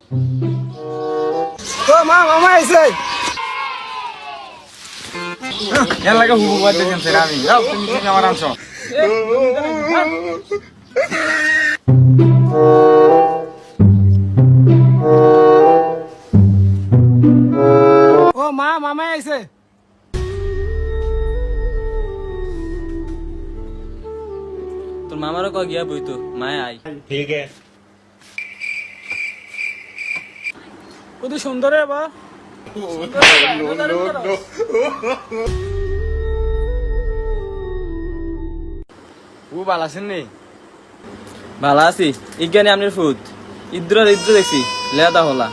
ও মা মামা আইছে এর লাগে হুবু বাদ দিয়েছেন স্যার আমি যাও তুমি ঠিক আমার আনছো ও মা মামা আইছে তোর মামারও ক গিয়া বইতো মায় আই ठीक है। কত সুন্দর রে বা ও ভালো আছেন নি ভালো আছি ইজ্ঞানী আমনের ফুট ইদ্র দেখছি লেদা হলা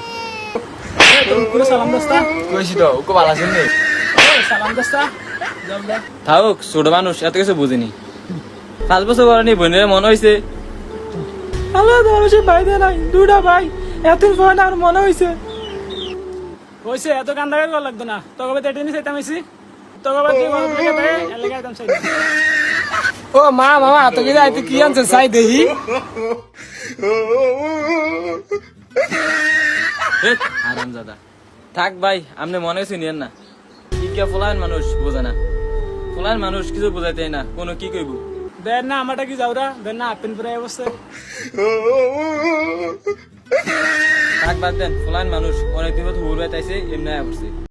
পুরো সালাম দস্তা কইছি তো ওকে ভালো আছেন নি সালাম দস্তা জলদা থাকুক ছোট মানুষ এত কিছু বুঝিনি 5 বছর পরে নি বোনের মনে হয়েছে আল্লাহ ধরছে ভাইদের নাই দুটা ভাই এতদিন পর না আর মনে হইছে হইছে এত কান্দাকার করা লাগতো না তোকে তো এটিনি চাইতাম আইছি তোকে বাদ দিয়ে গরম লেগে দেয় এলাকা একদম চাই ও মা মামা তো কি আইতে কি আনছে চাই দেহি আরামজাদা থাক ভাই আপনি মনে হয়েছে নিয়েন না ইজ্ঞা ফলায়ন মানুষ বোঝে না ফলায়ন মানুষ কিছু বোঝাইতে না কোনো কি কইব দেন না আমারটা কি যাওরা দেন না আপেন পুরাই অবস্থা থাক বাদ দেন ফলায়ন মানুষ অনেক দিন হুর বাইতাইছে এমনি আয়া পড়ছে